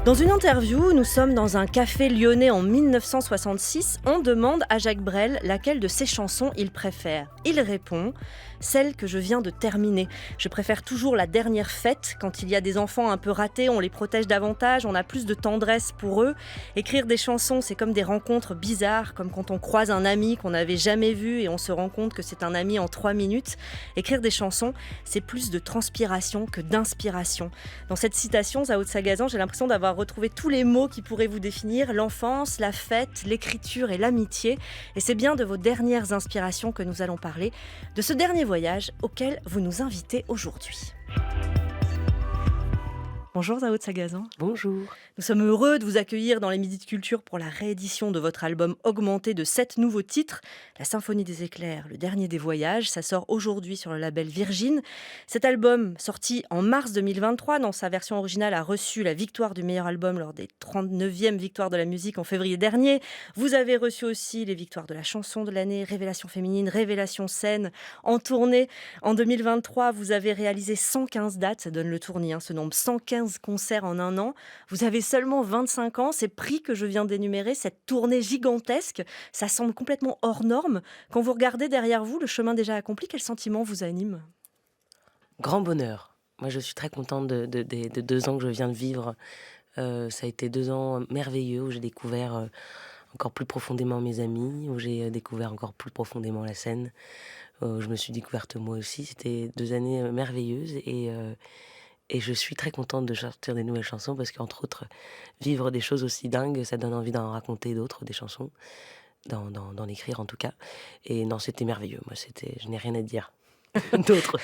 Dans une interview, nous sommes dans un café lyonnais en 1966. On demande à Jacques Brel laquelle de ses chansons il préfère. Il répond « Celle que je viens de terminer. Je préfère toujours la dernière fête. Quand il y a des enfants un peu ratés, on les protège davantage, on a plus de tendresse pour eux. Écrire des chansons, c'est comme des rencontres bizarres, comme quand on croise un ami qu'on n'avait jamais vu et on se rend compte que c'est un ami en 3 minutes. Écrire des chansons, c'est plus de transpiration que d'inspiration. » Dans cette citation, Zao de Sagazan, j'ai l'impression d'avoir retrouvé tous les mots qui pourraient vous définir, l'enfance, la fête, l'écriture et l'amitié. Et c'est bien de vos dernières inspirations que nous allons parler, de ce dernier voyage auquel vous nous invitez aujourd'hui. Bonjour Zao de Sagazan. Bonjour. Nous sommes heureux de vous accueillir dans les Midis de Culture pour la réédition de votre album augmenté de 7 nouveaux titres. La Symphonie des éclairs, le dernier des voyages, ça sort aujourd'hui sur le label Virgin. Cet album, sorti en mars 2023, dans sa version originale, a reçu la victoire du meilleur album lors des 39e victoires de la musique en février dernier. Vous avez reçu aussi les victoires de la chanson de l'année, Révélation féminine, Révélation scène. En tournée, en 2023, vous avez réalisé 115 dates, ça donne le tournis, ce nombre, 115 concerts en un an. Vous avez seulement 25 ans, ces prix que je viens d'énumérer, cette tournée gigantesque, ça semble complètement hors norme. Quand vous regardez derrière vous le chemin déjà accompli, quel sentiment vous anime ? Grand bonheur. Moi, je suis très contente des 2 ans que je viens de vivre. Ça a été 2 ans merveilleux où j'ai découvert encore plus profondément mes amis, où j'ai découvert encore plus profondément la scène, où je me suis découverte moi aussi. C'était 2 années merveilleuses et je suis très contente de sortir des nouvelles chansons parce qu'entre autres, vivre des choses aussi dingues, ça donne envie d'en raconter d'autres, des chansons, d'en écrire en tout cas. Et non, c'était merveilleux. Moi, je n'ai rien à dire d'autre.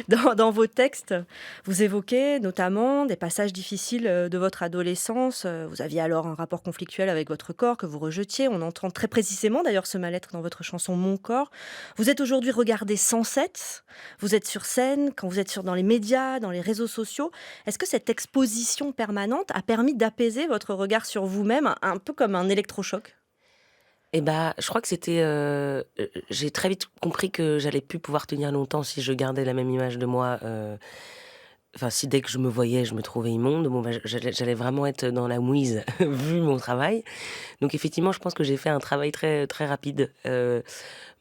Dans vos textes, vous évoquez notamment des passages difficiles de votre adolescence. Vous aviez alors un rapport conflictuel avec votre corps que vous rejetiez. On entend très précisément d'ailleurs ce mal-être dans votre chanson Mon corps. Vous êtes aujourd'hui regardé sans cesse. Vous êtes sur scène, quand vous êtes dans les médias, dans les réseaux sociaux. Est-ce que cette exposition permanente a permis d'apaiser votre regard sur vous-même, un peu comme un électrochoc ? Et je crois que j'ai très vite compris que j'allais plus pouvoir tenir longtemps si je gardais la même image de moi. Enfin, si dès que je me voyais, je me trouvais immonde, j'allais vraiment être dans la mouise vu mon travail. Donc effectivement, je pense que j'ai fait un travail très très rapide.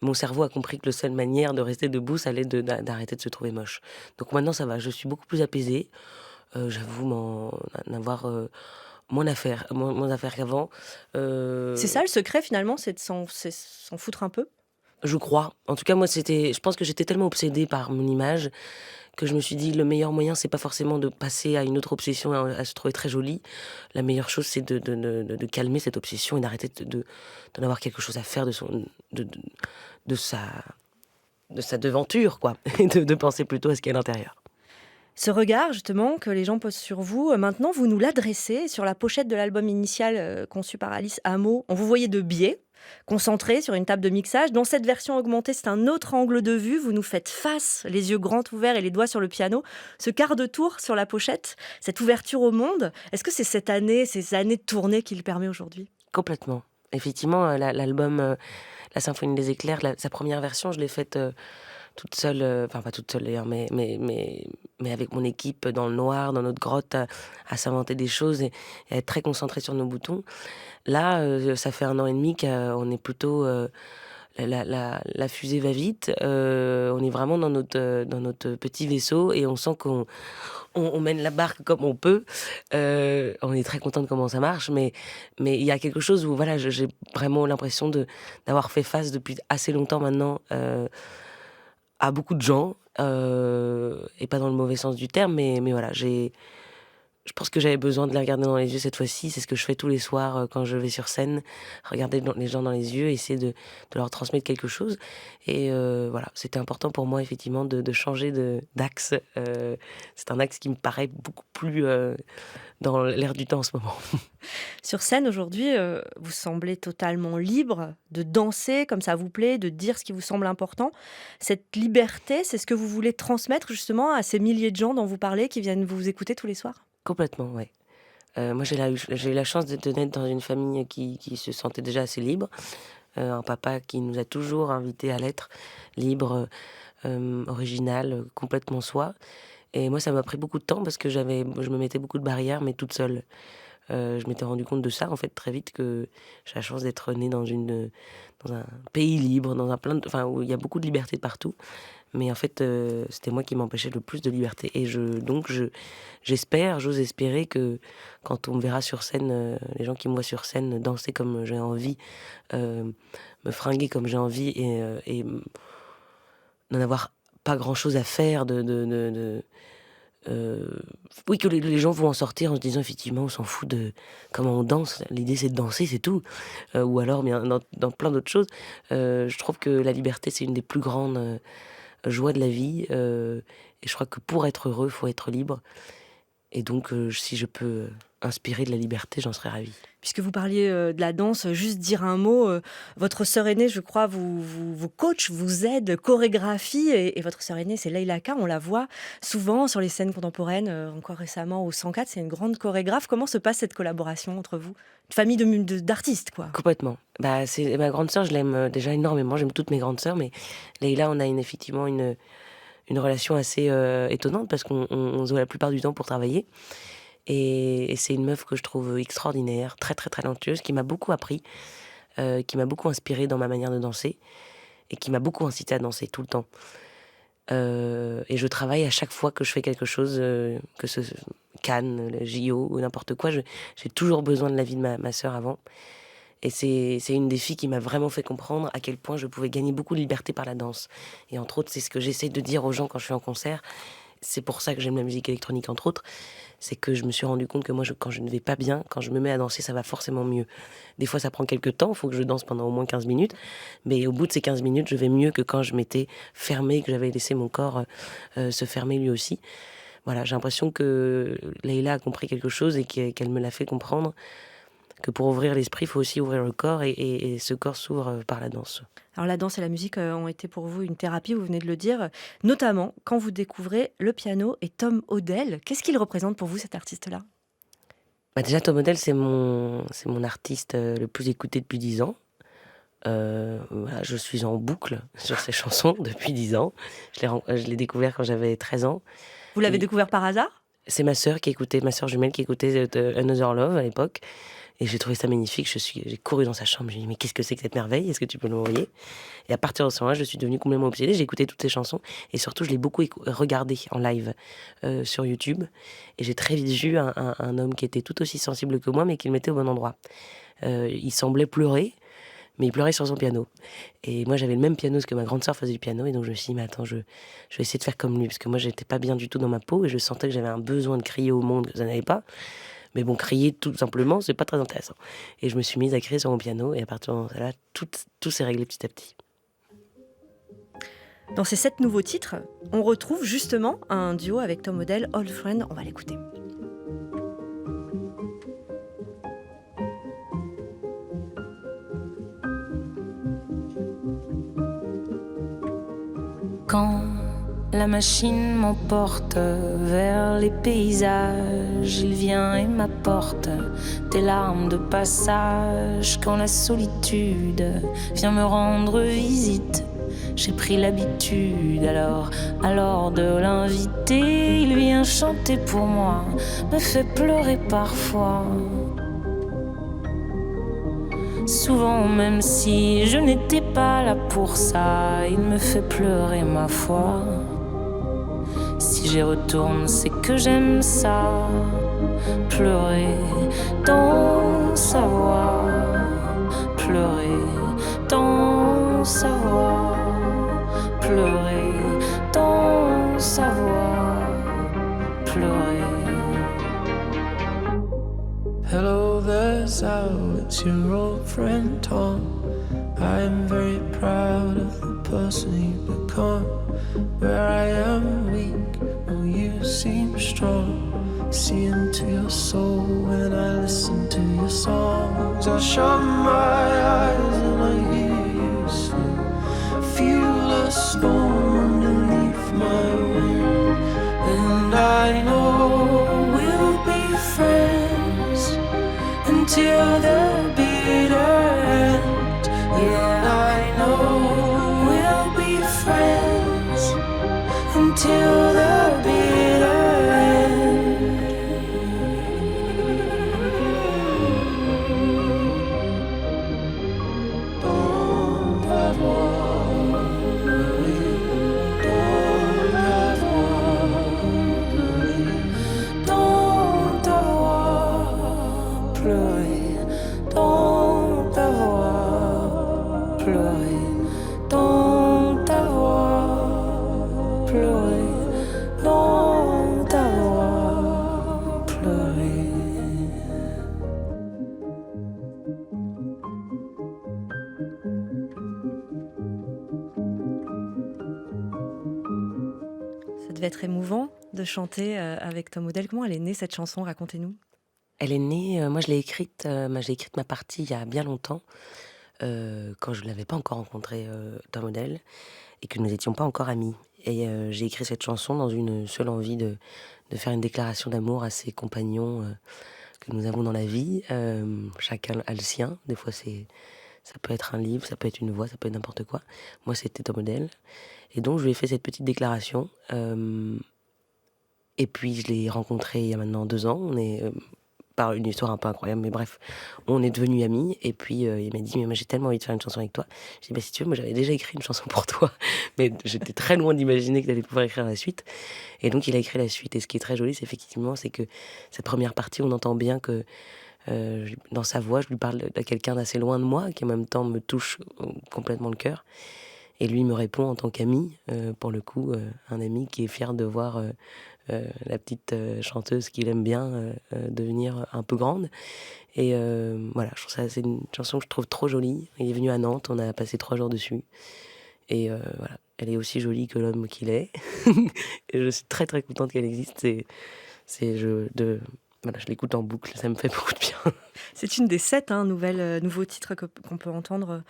Mon cerveau a compris que la seule manière de rester debout, ça allait d'arrêter de se trouver moche. Donc maintenant, ça va. Je suis beaucoup plus apaisée. J'avoue m'en avoir moins d'affaires qu'avant. C'est ça le secret finalement, c'est de s'en foutre un peu ? Je crois. En tout cas, moi, je pense que j'étais tellement obsédée par mon image que je me suis dit, le meilleur moyen, c'est pas forcément de passer à une autre obsession, à se trouver très jolie. La meilleure chose, c'est de calmer cette obsession et d'arrêter d'en avoir quelque chose à faire de sa devanture, quoi. Et de penser plutôt à ce qu'il y a à l'intérieur. Ce regard, justement, que les gens posent sur vous, maintenant, vous nous l'adressez sur la pochette de l'album initial conçu par Alice Hameau. On vous voyait de biais, concentré sur une table de mixage. Dans cette version augmentée, c'est un autre angle de vue. Vous nous faites face, les yeux grands ouverts et les doigts sur le piano. Ce quart de tour sur la pochette, cette ouverture au monde, est-ce que c'est ces années de tournée qui le permet aujourd'hui ? Complètement. Effectivement, l'album La Symphonie des éclairs, sa première version, je l'ai faite toute seule, enfin pas toute seule d'ailleurs, mais avec mon équipe dans le noir, dans notre grotte, à s'inventer des choses et à être très concentré sur nos boutons. Là, ça fait 1 an et demi qu'on est plutôt... la fusée va vite, on est vraiment dans notre petit vaisseau et on sent qu'on mène la barque comme on peut. On est très content de comment ça marche, mais il y a quelque chose où voilà, j'ai vraiment l'impression d'avoir fait face depuis assez longtemps maintenant à beaucoup de gens, et pas dans le mauvais sens du terme, mais voilà, je pense que j'avais besoin de les regarder dans les yeux cette fois-ci. C'est ce que je fais tous les soirs quand je vais sur scène. Regarder les gens dans les yeux, essayer de leur transmettre quelque chose. Et voilà, c'était important pour moi, effectivement, de changer d'axe. C'est un axe qui me paraît beaucoup plus dans l'air du temps en ce moment. Sur scène, aujourd'hui, vous semblez totalement libre de danser comme ça vous plaît, de dire ce qui vous semble important. Cette liberté, c'est ce que vous voulez transmettre justement à ces milliers de gens dont vous parlez, qui viennent vous écouter tous les soirs ? Complètement, ouais. Moi, j'ai eu la chance de naître dans une famille qui se sentait déjà assez libre. Un papa qui nous a toujours invités à l'être libre, original, complètement soi. Et moi, ça m'a pris beaucoup de temps parce que je me mettais beaucoup de barrières, mais toute seule. Je m'étais rendu compte de ça, en fait, très vite, que j'ai la chance d'être née dans un pays libre, enfin, où il y a beaucoup de liberté partout. Mais en fait, c'était moi qui m'empêchais le plus de liberté. Et j'ose espérer que quand on me verra sur scène, les gens qui me voient sur scène danser comme j'ai envie, me fringuer comme j'ai envie et n'en avoir pas grand-chose à faire oui, que les gens vont en sortir en se disant effectivement, on s'en fout de comment on danse. L'idée, c'est de danser, c'est tout. Ou alors, bien, dans plein d'autres choses. Je trouve que la liberté, c'est une des plus grandes joies de la vie. Et je crois que pour être heureux, il faut être libre. Et donc, si je peux inspirer de la liberté, j'en serais ravie. Puisque vous parliez de la danse, juste dire un mot. Votre sœur aînée, je crois, vous coach, vous aide, chorégraphie. Et votre sœur aînée, c'est Leïla K. On la voit souvent sur les scènes contemporaines, encore récemment au 104. C'est une grande chorégraphe. Comment se passe cette collaboration entre vous? Une famille d'artistes, quoi. Complètement. C'est ma grande sœur, je l'aime déjà énormément. J'aime toutes mes grandes sœurs, mais Leïla, on a effectivement une relation assez étonnante parce qu'on se voit la plupart du temps pour travailler. Et c'est une meuf que je trouve extraordinaire, très très talentueuse, qui m'a beaucoup appris, qui m'a beaucoup inspirée dans ma manière de danser et qui m'a beaucoup incité à danser tout le temps. Et je travaille à chaque fois que je fais quelque chose, que ce Cannes, le JO ou n'importe quoi, j'ai toujours besoin de l'avis de ma sœur avant. Et c'est une des filles qui m'a vraiment fait comprendre à quel point je pouvais gagner beaucoup de liberté par la danse. Et entre autres, c'est ce que j'essaie de dire aux gens quand je suis en concert. C'est pour ça que j'aime la musique électronique, entre autres. C'est que je me suis rendu compte que moi, quand je ne vais pas bien, quand je me mets à danser, ça va forcément mieux. Des fois, ça prend quelques temps, il faut que je danse pendant au moins 15 minutes. Mais au bout de ces 15 minutes, je vais mieux que quand je m'étais fermée, que j'avais laissé mon corps se fermer lui aussi. Voilà, j'ai l'impression que Leïla a compris quelque chose et qu'elle me l'a fait comprendre. Que pour ouvrir l'esprit, il faut aussi ouvrir le corps et ce corps s'ouvre par la danse. Alors la danse et la musique ont été pour vous une thérapie, vous venez de le dire, notamment quand vous découvrez le piano et Tom Odell. Qu'est-ce qu'il représente pour vous, cet artiste-là? Déjà, Tom Odell, c'est mon artiste le plus écouté depuis 10 ans. Voilà, je suis en boucle sur ses chansons depuis 10 ans. Je l'ai découvert quand j'avais 13 ans. Vous l'avez découvert par hasard? C'est ma sœur jumelle qui écoutait Another Love à l'époque. Et j'ai trouvé ça magnifique. J'ai couru dans sa chambre. J'ai dit, mais qu'est-ce que c'est que cette merveille? Est-ce que tu peux l'envoyer? Et à partir de ce moment-là, je suis devenue complètement obsédée. J'ai écouté toutes ses chansons. Et surtout, je l'ai beaucoup regardé en live sur YouTube. Et j'ai très vite vu un homme qui était tout aussi sensible que moi, mais qui le mettait au bon endroit. Il semblait pleurer, mais il pleurait sur son piano. Et moi, j'avais le même piano que ma grande sœur faisait du piano. Et donc, je me suis dit, mais attends, je vais essayer de faire comme lui. Parce que moi, j'étais pas bien du tout dans ma peau. Et je sentais que j'avais un besoin de crier au monde que ça n'avait pas. Mais bon, crier tout simplement, c'est pas très intéressant. Et je me suis mise à crier sur mon piano, et à partir de ce moment-là, tout s'est réglé petit à petit. Dans ces 7 nouveaux titres, on retrouve justement un duo avec Tom Odell, Old Friend. On va l'écouter. Quand la machine m'emporte vers les paysages, il vient et m'apporte des larmes de passage. Quand la solitude vient me rendre visite, j'ai pris l'habitude alors de l'inviter. Il vient chanter pour moi, me fait pleurer parfois. Souvent, même si je n'étais pas là pour ça, il me fait pleurer ma foi. Si j'y retourne, c'est que j'aime ça. Pleurer dans sa voix, pleurer dans sa voix, pleurer dans sa voix, pleurer. Hello there, Sal, it's your old friend Tom. I'm very proud of the person you've become. Where I am weak, oh you seem strong. See into your soul when I listen to your songs. I shut my eyes and I hear you sing. I feel a storm underneath my wing. And I know we'll be friends until the bitter end. Yeah, I know we'll be friends until the bitter end. devait être émouvant de chanter avec Tom Odell. Comment elle est née cette chanson? Racontez-nous. Elle est née, moi j'ai écrite ma partie il y a bien longtemps, quand je ne l'avais pas encore rencontré, Tom Odell, et que nous n'étions pas encore amis. Et j'ai écrit cette chanson dans une seule envie de faire une déclaration d'amour à ses compagnons que nous avons dans la vie. Chacun a le sien. Des fois, ça peut être un livre, ça peut être une voix, ça peut être n'importe quoi. Moi, c'était Tom Odell. Et donc, je lui ai fait cette petite déclaration. Et puis, je l'ai rencontré il y a maintenant 2 ans. On est... par une histoire un peu incroyable, mais bref, on est devenus amis, et puis il m'a dit, mais moi j'ai tellement envie de faire une chanson avec toi. J'ai dit, bah si tu veux, moi j'avais déjà écrit une chanson pour toi, mais j'étais très loin d'imaginer que tu allais pouvoir écrire la suite, et donc il a écrit la suite, et ce qui est très joli, c'est effectivement, c'est que cette première partie, on entend bien que dans sa voix, je lui parle de quelqu'un d'assez loin de moi, qui en même temps me touche complètement le cœur, et lui me répond en tant qu'ami, pour le coup, un ami qui est fier de voir... la petite chanteuse qu'il aime bien devenir un peu grande. Et voilà, je trouve ça, c'est une chanson que je trouve trop jolie. Il est venu à Nantes, on a passé 3 jours dessus. Et voilà, elle est aussi jolie que l'homme qu'il est. Et je suis très très contente qu'elle existe. Voilà, je l'écoute en boucle, ça me fait beaucoup de bien. C'est une des 7 nouveaux titres qu'on peut entendre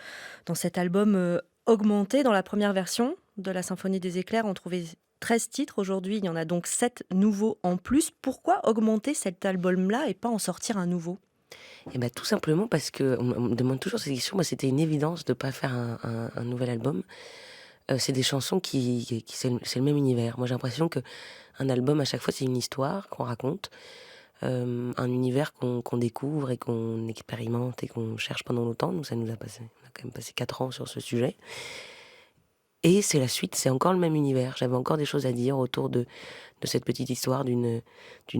dans cet album augmenté. Dans la première version de la Symphonie des éclairs, on trouvait 13 titres. Aujourd'hui, il y en a donc 7 nouveaux en plus. Pourquoi augmenter cet album-là et pas en sortir un nouveau? Et bah, tout simplement parce qu'on me demande toujours cette question. Moi, c'était une évidence de ne pas faire un nouvel album. C'est des chansons c'est le même univers. Moi, j'ai l'impression qu'un album, à chaque fois, c'est une histoire qu'on raconte. Un univers qu'on découvre et qu'on expérimente et qu'on cherche pendant longtemps. Nous, on a quand même passé 4 ans sur ce sujet. Et c'est la suite, c'est encore le même univers. J'avais encore des choses à dire autour de cette petite histoire d'une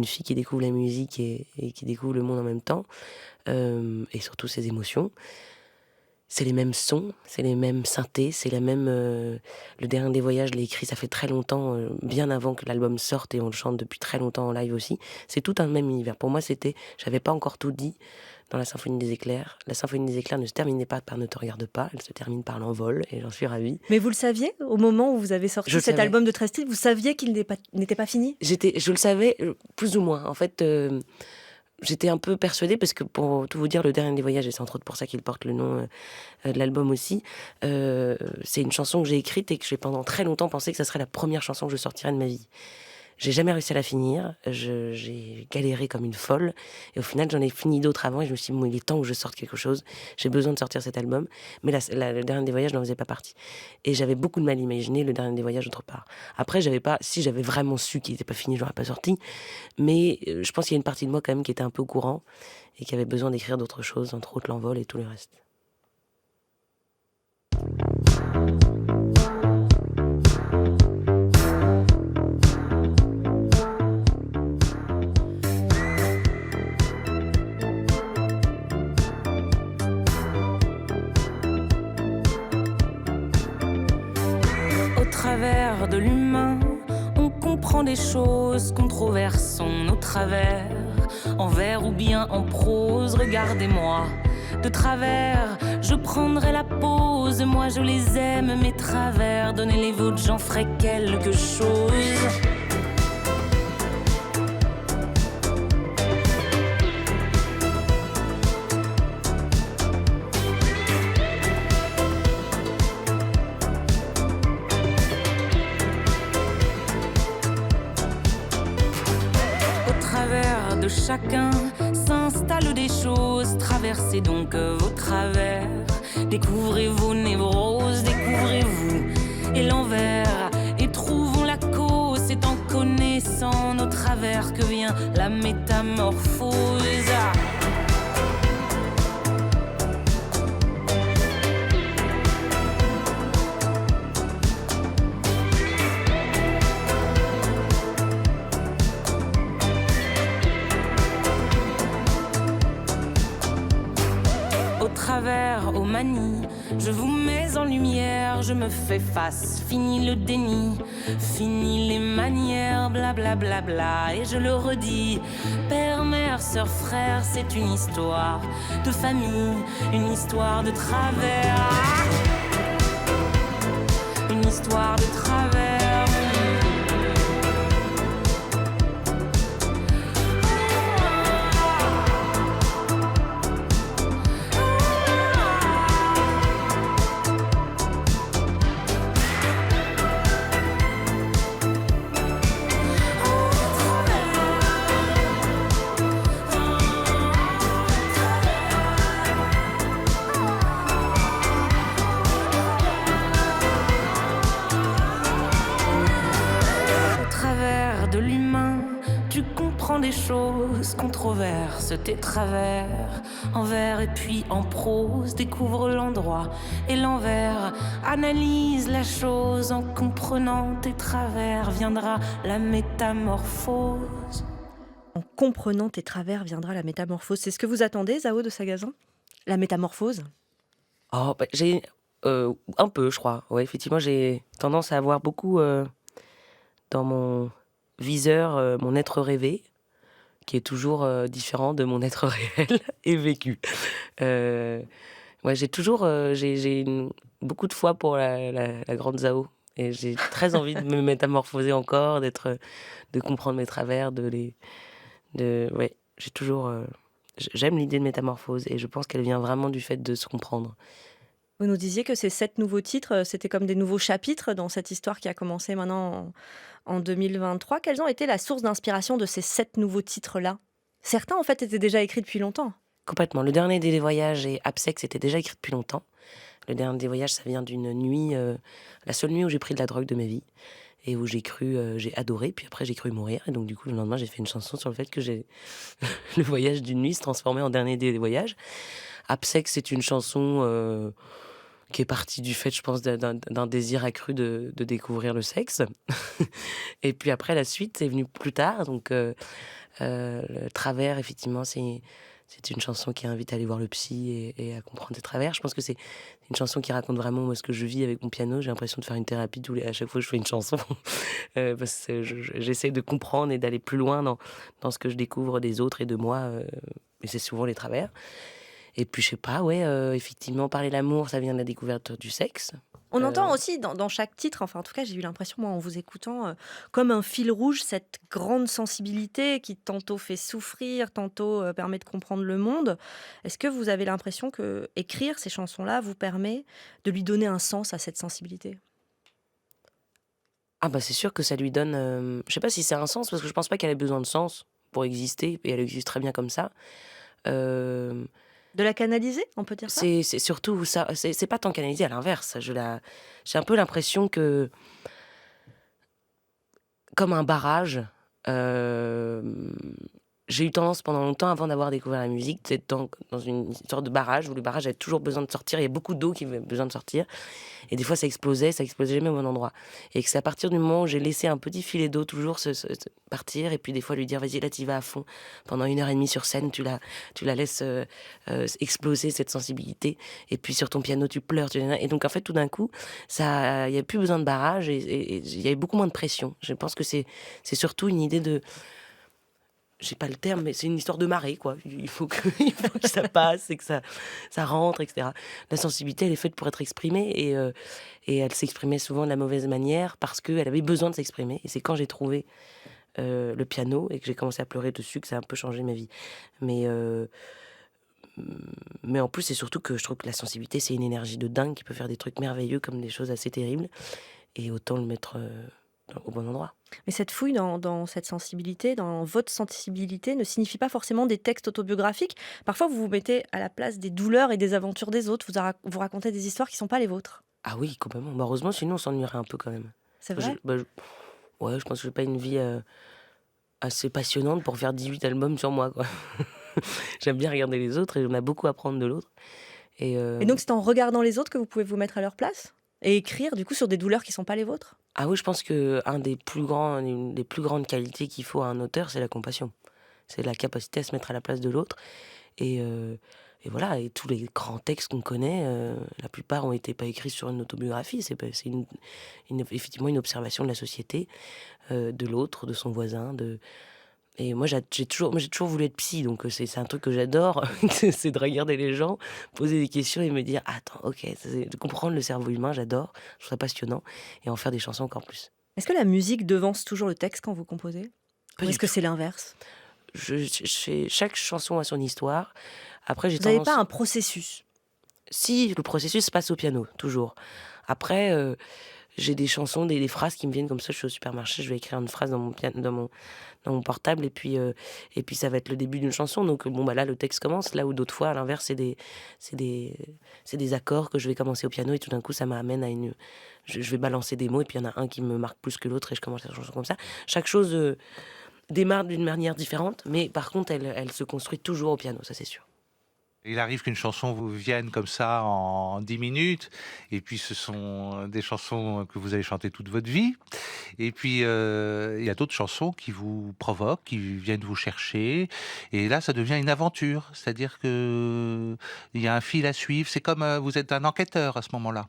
fille qui découvre la musique et qui découvre le monde en même temps, et surtout ses émotions. C'est les mêmes sons, c'est les mêmes synthés, c'est la même... Le dernier des voyages, je l'ai écrit, ça fait très longtemps, bien avant que l'album sorte, et on le chante depuis très longtemps en live aussi. C'est tout un même univers. Pour moi, j'avais pas encore tout dit dans la Symphonie des éclairs. La Symphonie des éclairs ne se terminait pas par Ne te regarde pas, elle se termine par l'envol, et j'en suis ravie. Mais vous le saviez, au moment où vous avez sorti cet album de 13 titres, vous saviez qu'il n'était pas fini? Je le savais, plus ou moins. En fait... J'étais un peu persuadée, parce que pour tout vous dire, Le Dernier des Voyages, et c'est entre autres pour ça qu'il porte le nom de l'album aussi, c'est une chanson que j'ai écrite et que j'ai pendant très longtemps pensé que ça serait la première chanson que je sortirais de ma vie. J'ai jamais réussi à la finir, j'ai galéré comme une folle, et au final j'en ai fini d'autres avant, et je me suis dit, bon, il est temps que je sorte quelque chose, j'ai besoin de sortir cet album, mais Le Dernier des Voyages n'en faisait pas partie. Et j'avais beaucoup de mal à imaginer Le Dernier des Voyages autre part. Après, si j'avais vraiment su qu'il n'était pas fini, je l'aurais pas sorti, mais je pense qu'il y a une partie de moi quand même qui était un peu au courant, et qui avait besoin d'écrire d'autres choses, entre autres l'envol et tout le reste. Au travers de l'humain, on comprend des choses, controversons nos travers, en vers ou bien en prose. Regardez-moi de travers, je prendrai la pause. Moi je les aime, mes travers, donnez les vôtres, j'en ferai quelque chose. De chacun s'installent des choses. Traversez donc vos travers, découvrez vos névroses, découvrez-vous et l'envers, et trouvons la cause. C'est en connaissant nos travers que vient la métamorphose. Aux manies, je vous mets en lumière, je me fais face, fini le déni, fini les manières, blablabla, bla bla bla, et je le redis, père, mère, sœur, frère, c'est une histoire de famille, une histoire de travers, une histoire de travers. choses, controverses tes travers, en vers et puis en prose, découvre l'endroit et l'envers, analyse la chose, en comprenant tes travers, viendra la métamorphose. En comprenant tes travers viendra la métamorphose. C'est ce que vous attendez, Zao de Sagazan ? La métamorphose ? Oh, bah, j'ai un peu, je crois. Ouais, effectivement, j'ai tendance à avoir beaucoup dans mon viseur mon être rêvé, qui est toujours différent de mon être réel et vécu. Ouais, j'ai toujours beaucoup de foi pour la grande Zao. Et j'ai très envie de me métamorphoser encore, de comprendre mes travers, ouais, j'ai toujours. J'aime l'idée de métamorphose et je pense qu'elle vient vraiment du fait de se comprendre. Vous nous disiez que ces 7 nouveaux titres, c'était comme des nouveaux chapitres dans cette histoire qui a commencé maintenant en 2023. Quelles ont été la source d'inspiration de ces 7 nouveaux titres-là ? Certains, en fait, étaient déjà écrits depuis longtemps. Complètement. Le dernier des voyages et Absex était déjà écrit depuis longtemps. Le dernier des voyages, ça vient d'une nuit, la seule nuit où j'ai pris de la drogue de ma vie et où j'ai adoré, puis après j'ai cru mourir. Et donc du coup, le lendemain, j'ai fait une chanson sur le fait que le voyage d'une nuit se transformait en dernier des voyages. Absex, c'est une chanson qui est partie du fait, je pense, d'un désir accru de découvrir le sexe. Et puis après, la suite est venue plus tard. Donc, le travers, effectivement, c'est une chanson qui invite à aller voir le psy et à comprendre ses travers. Je pense que c'est une chanson qui raconte vraiment moi, ce que je vis avec mon piano. J'ai l'impression de faire une thérapie à chaque fois que je fais une chanson. Parce que j'essaie de comprendre et d'aller plus loin dans ce que je découvre des autres et de moi. Et c'est souvent les travers. Et puis, je sais pas, ouais, effectivement, parler d'amour, ça vient de la découverte du sexe. On entend aussi dans chaque titre, enfin en tout cas j'ai eu l'impression moi en vous écoutant, comme un fil rouge, cette grande sensibilité qui tantôt fait souffrir, tantôt permet de comprendre le monde. Est-ce que vous avez l'impression que écrire ces chansons-là vous permet de lui donner un sens à cette sensibilité ? Ah bah c'est sûr que ça lui donne... je sais pas si c'est un sens, parce que je pense pas qu'elle ait besoin de sens pour exister, et elle existe très bien comme ça. Euh, De la canaliser, on peut dire ça ? c'est surtout ça, c'est pas tant canalisé, à l'inverse. J'ai un peu l'impression que, comme un barrage, euh, j'ai eu tendance pendant longtemps, avant d'avoir découvert la musique, d'être dans une sorte de barrage où le barrage avait toujours besoin de sortir. Il y a beaucoup d'eau qui avait besoin de sortir. Et des fois, ça explosait jamais au bon endroit. Et que c'est à partir du moment où j'ai laissé un petit filet d'eau toujours partir, et puis des fois lui dire, vas-y, là, tu vas à fond. Pendant 1h30 sur scène, tu la laisses exploser, cette sensibilité. Et puis sur ton piano, tu pleures. Et donc, en fait, tout d'un coup, il n'y a plus besoin de barrage et il y a beaucoup moins de pression. Je pense que c'est surtout une idée de... J'ai pas le terme, mais c'est une histoire de marée, quoi. Il faut que ça passe et que ça rentre, etc. La sensibilité, elle est faite pour être exprimée et elle s'exprimait souvent de la mauvaise manière parce qu'elle avait besoin de s'exprimer. Et c'est quand j'ai trouvé le piano et que j'ai commencé à pleurer dessus que ça a un peu changé ma vie. Mais en plus, c'est surtout que je trouve que la sensibilité, c'est une énergie de dingue qui peut faire des trucs merveilleux comme des choses assez terribles. Et autant le mettre au bon endroit. Mais cette fouille dans cette sensibilité, dans votre sensibilité, ne signifie pas forcément des textes autobiographiques. Parfois, vous vous mettez à la place des douleurs et des aventures des autres. Vous racontez des histoires qui ne sont pas les vôtres. Ah oui, complètement. Bah heureusement, sinon on s'ennuierait un peu quand même. C'est vrai ? Ouais, je pense que je n'ai pas une vie assez passionnante pour faire 18 albums sur moi, quoi. J'aime bien regarder les autres et on a beaucoup à apprendre de l'autre. Et donc, c'est en regardant les autres que vous pouvez vous mettre à leur place et écrire, du coup, sur des douleurs qui ne sont pas les vôtres ? Ah oui, je pense une des plus grandes qualités qu'il faut à un auteur, c'est la compassion. C'est la capacité à se mettre à la place de l'autre. Et voilà, et tous les grands textes qu'on connaît, la plupart ont été pas écrits sur une autobiographie. C'est effectivement une observation de la société, de l'autre, de son voisin. Et moi, j'ai toujours voulu être psy, donc c'est un truc que j'adore, c'est de regarder les gens, poser des questions et me dire « Attends, ok, de comprendre le cerveau humain, j'adore, je trouve ça passionnant, et en faire des chansons encore plus. » Est-ce que la musique devance toujours le texte quand vous composez ? Ou est-ce que c'est l'inverse ? Chaque chanson a son histoire. Après, Vous n'avez pas un processus ? Si, le processus se passe au piano, toujours. Après, j'ai des chansons, des phrases qui me viennent comme ça. Je suis au supermarché, je vais écrire une phrase dans mon portable et puis ça va être le début d'une chanson. Donc bon, bah là, le texte commence. Là où d'autres fois, à l'inverse, c'est des accords que je vais commencer au piano et tout d'un coup, ça m'amène à je vais balancer des mots et puis il y en a un qui me marque plus que l'autre et je commence la chanson comme ça. Chaque chose démarre d'une manière différente, mais par contre, elle se construit toujours au piano, ça c'est sûr. Il arrive qu'une chanson vous vienne comme ça en 10 minutes, et puis ce sont des chansons que vous allez chanter toute votre vie. Et puis, il y a d'autres chansons qui vous provoquent, qui viennent vous chercher. Et là, ça devient une aventure. C'est-à-dire que il y a un fil à suivre. C'est comme vous êtes un enquêteur à ce moment-là,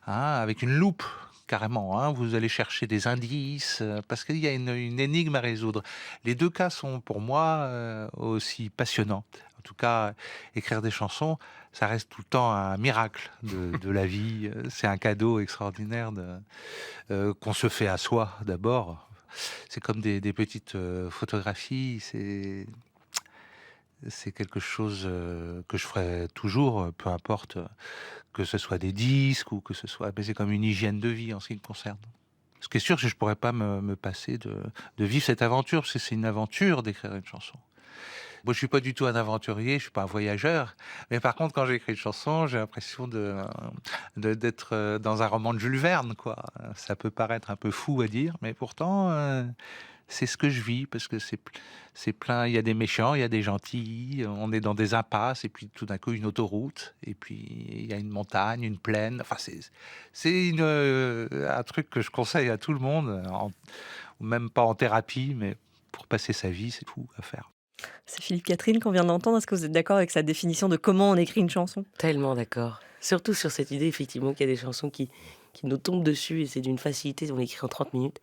hein, avec une loupe. Carrément, hein, vous allez chercher des indices, parce qu'il y a une énigme à résoudre. Les deux cas sont pour moi aussi passionnants. En tout cas, écrire des chansons, ça reste tout le temps un miracle de la vie. C'est un cadeau extraordinaire qu'on se fait à soi d'abord. C'est comme des petites photographies. C'est quelque chose que je ferai toujours, peu importe que ce soit des disques ou que ce soit. Mais c'est comme une hygiène de vie en ce qui me concerne. Ce qui est sûr, c'est que je ne pourrais pas me passer de vivre cette aventure, parce que c'est une aventure d'écrire une chanson. Moi, je suis pas du tout un aventurier, je suis pas un voyageur. Mais par contre, quand j'écris une chanson, j'ai l'impression d'être dans un roman de Jules Verne, quoi. Ça peut paraître un peu fou à dire, mais pourtant, c'est ce que je vis, parce que c'est plein. Il y a des méchants, il y a des gentils. On est dans des impasses, et puis tout d'un coup, une autoroute, et puis il y a une montagne, une plaine. Enfin, c'est un truc que je conseille à tout le monde, même pas en thérapie, mais pour passer sa vie, c'est fou à faire. C'est Philippe Catherine qu'on vient d'entendre. Est-ce que vous êtes d'accord avec sa définition de comment on écrit une chanson? Tellement d'accord. Surtout sur cette idée, effectivement, qu'il y a des chansons qui nous tombent dessus et c'est d'une facilité, on écrit en 30 minutes.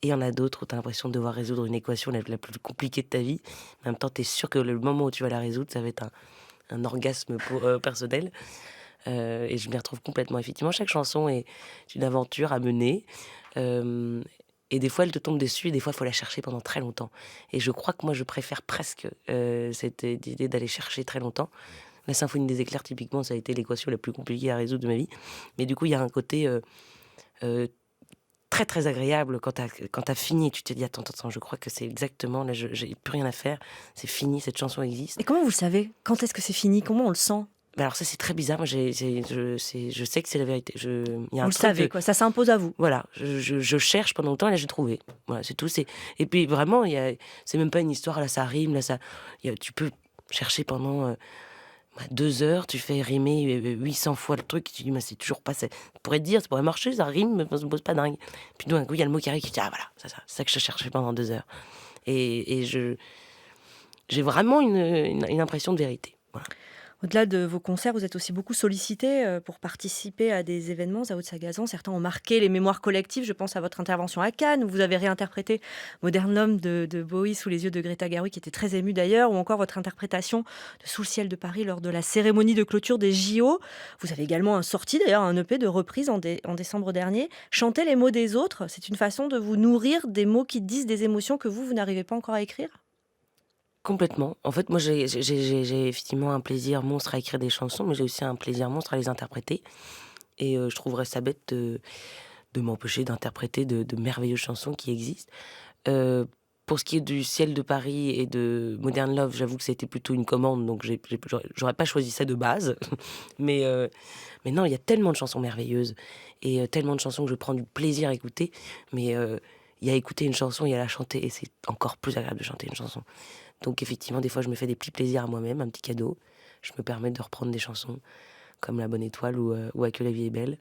Et il y en a d'autres où tu as l'impression de devoir résoudre une équation la plus compliquée de ta vie. En même temps, tu es sûr que le moment où tu vas la résoudre, ça va être un orgasme personnel. Et je m'y retrouve complètement. Effectivement, chaque chanson est une aventure à mener. Et des fois, elle te tombe dessus, et des fois, il faut la chercher pendant très longtemps. Et je crois que moi, je préfère presque cette idée d'aller chercher très longtemps. La symphonie des éclairs, typiquement, ça a été l'équation la plus compliquée à résoudre de ma vie. Mais du coup, il y a un côté très, très agréable quand t'as fini. Tu te dis, attends, je crois que c'est exactement, là, j'ai plus rien à faire. C'est fini, cette chanson existe. Et comment vous le savez? Quand est-ce que c'est fini? Comment on le sent? Bah alors ça, c'est très bizarre. Moi, je sais que c'est la vérité. Il y a un Vous le truc savez, quoi. Ça s'impose à vous. Voilà, je cherche pendant longtemps et là j'ai trouvé. Voilà, c'est tout. Et puis vraiment, c'est même pas une histoire, là ça rime, tu peux chercher pendant 2 heures, tu fais rimer 800 fois le truc, et tu dis, mais c'est toujours pas ça. Ça pourrait te dire, ça pourrait marcher, ça rime, mais ça me pose pas dingue. Puis d'un coup, il y a le mot qui arrive qui dit, ah voilà, c'est ça que je cherchais pendant 2 heures. Et j'ai vraiment une impression de vérité. Voilà. Au-delà de vos concerts, vous êtes aussi beaucoup sollicité pour participer à des événements. Zao de Sagazan, certains ont marqué les mémoires collectives. Je pense à votre intervention à Cannes, où vous avez réinterprété Modern Love de Bowie sous les yeux de Greta Gerwig, qui était très émue d'ailleurs, ou encore votre interprétation de Sous le ciel de Paris lors de la cérémonie de clôture des JO. Vous avez également sorti d'ailleurs un EP de reprise en décembre dernier. Chanter les mots des autres, c'est une façon de vous nourrir des mots qui disent des émotions que vous n'arrivez pas encore à écrire? Complètement. En fait, moi, j'ai effectivement un plaisir monstre à écrire des chansons, mais j'ai aussi un plaisir monstre à les interpréter. Et je trouverais ça bête de m'empêcher d'interpréter de merveilleuses chansons qui existent. Pour ce qui est du ciel de Paris et de Modern Love, j'avoue que c'était plutôt une commande, donc j'aurais pas choisi ça de base. mais non, il y a tellement de chansons merveilleuses et tellement de chansons que je prends du plaisir à écouter. Mais il y a écouter une chanson, il y a la chanter, et c'est encore plus agréable de chanter une chanson. Donc effectivement, des fois, je me fais des petits plaisirs à moi-même, un petit cadeau. Je me permets de reprendre des chansons comme La Bonne Étoile ou À que la vie est belle.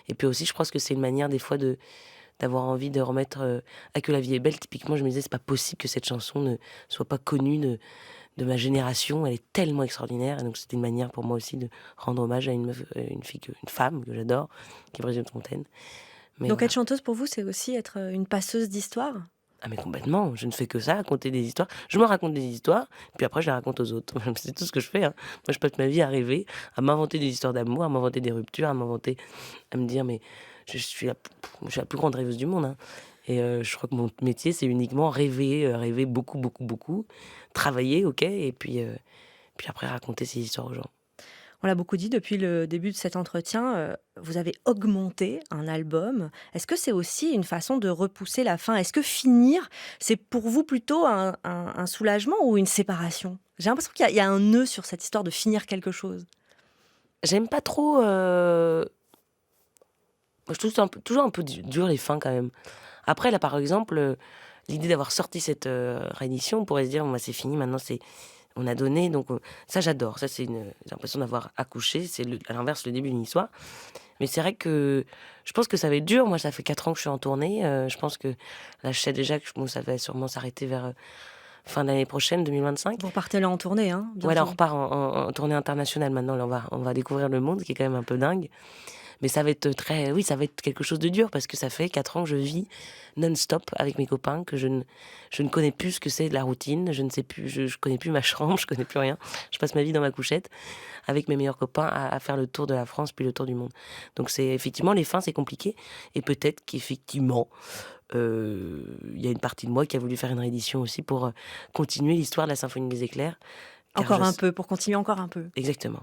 Et puis aussi, je pense que c'est une manière des fois d'avoir envie de remettre À que la vie est belle. Typiquement, je me disais, c'est pas possible que cette chanson ne soit pas connue de ma génération. Elle est tellement extraordinaire. Et donc c'était une manière pour moi aussi de rendre hommage à une femme que j'adore, qui est Brigitte Fontaine. Mais donc voilà. être chanteuse pour vous, c'est aussi être une passeuse d'histoire? Ah mais complètement, je ne fais que ça, raconter des histoires. Je me raconte des histoires, puis après je les raconte aux autres. C'est tout ce que je fais. Moi je passe ma vie à rêver, à m'inventer des histoires d'amour, à m'inventer des ruptures, à me dire mais je suis la plus grande rêveuse du monde. Et je crois que mon métier c'est uniquement rêver beaucoup, beaucoup, beaucoup, travailler, ok, et puis après raconter ces histoires aux gens. On l'a beaucoup dit depuis le début de cet entretien, vous avez augmenté un album. Est-ce que c'est aussi une façon de repousser la fin? Est-ce que finir, c'est pour vous plutôt un soulagement ou une séparation? J'ai l'impression qu'il y a un nœud sur cette histoire de finir quelque chose. J'aime pas trop... Moi, je trouve ça toujours un peu dur les fins quand même. Après, là, par exemple, l'idée d'avoir sorti cette réédition, on pourrait se dire, bon, bah, c'est fini, maintenant on a donné, donc ça j'adore, ça j'ai l'impression d'avoir accouché, c'est à l'inverse le début d'une histoire. Mais c'est vrai que je pense que ça va être dur, moi ça fait 4 ans que je suis en tournée, je pense que là je sais déjà que ça va sûrement s'arrêter vers fin d'année prochaine, 2025. Vous repartez là en tournée, hein, bientôt. Ouais, là on repart en tournée internationale maintenant, là on va découvrir le monde, qui est quand même un peu dingue. Mais ça va être ça va être quelque chose de dur, parce que ça fait 4 ans que je vis non-stop avec mes copains, que je ne connais plus ce que c'est de la routine, je ne sais plus, je connais plus ma chambre, je connais plus rien. Je passe ma vie dans ma couchette avec mes meilleurs copains à faire le tour de la France puis le tour du monde. Donc c'est effectivement, les fins c'est compliqué, et peut-être qu'effectivement il y a une partie de moi qui a voulu faire une réédition aussi pour continuer l'histoire de la Symphonie des éclairs. Encore un peu, pour continuer encore un peu. Exactement.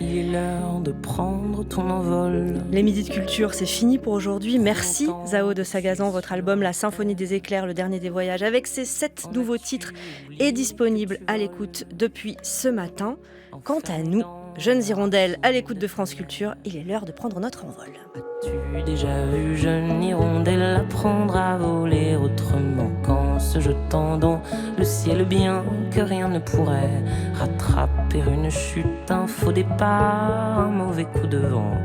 Il est l'heure de prendre ton envol. Les Midis de Culture, c'est fini pour aujourd'hui. Merci Zao de Sagazan. Votre album La Symphonie des éclairs, le dernier des voyages, avec ses 7 nouveaux titres, est disponible à l'écoute depuis ce matin. Quant à nous, jeunes hirondelles à l'écoute de France Culture, il est l'heure de prendre notre envol. As-tu déjà vu jeune hirondelle apprendre à voler autrement qu'en se jetant dans le ciel, bien que rien ne pourrait rattraper une chute, un faux départ, un mauvais coup de vent?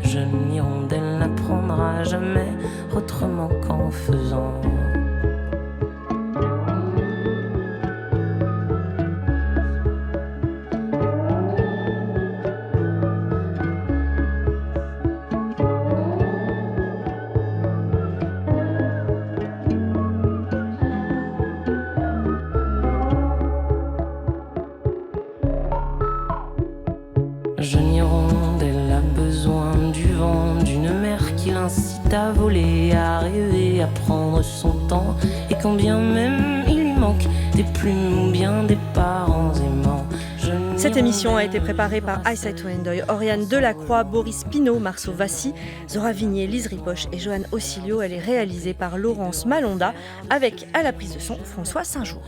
Jeune hirondelle n'apprendra jamais autrement qu'en faisant. Jeune hirondelle a besoin du vent, d'une mer qui l'incite à voler, à rêver, à prendre son temps. Et quand bien même il lui manque des plumes ou bien des parents aimants. Cette émission a été préparée par Eyesight Wendoy, Oriane Delacroix, Boris Pinault, Marceau Vassy, Zora Vignier, Lise Ripoche et Joanne Ossilio. Elle est réalisée par Laurence Malonda, avec à la prise de son François Saint-Jour.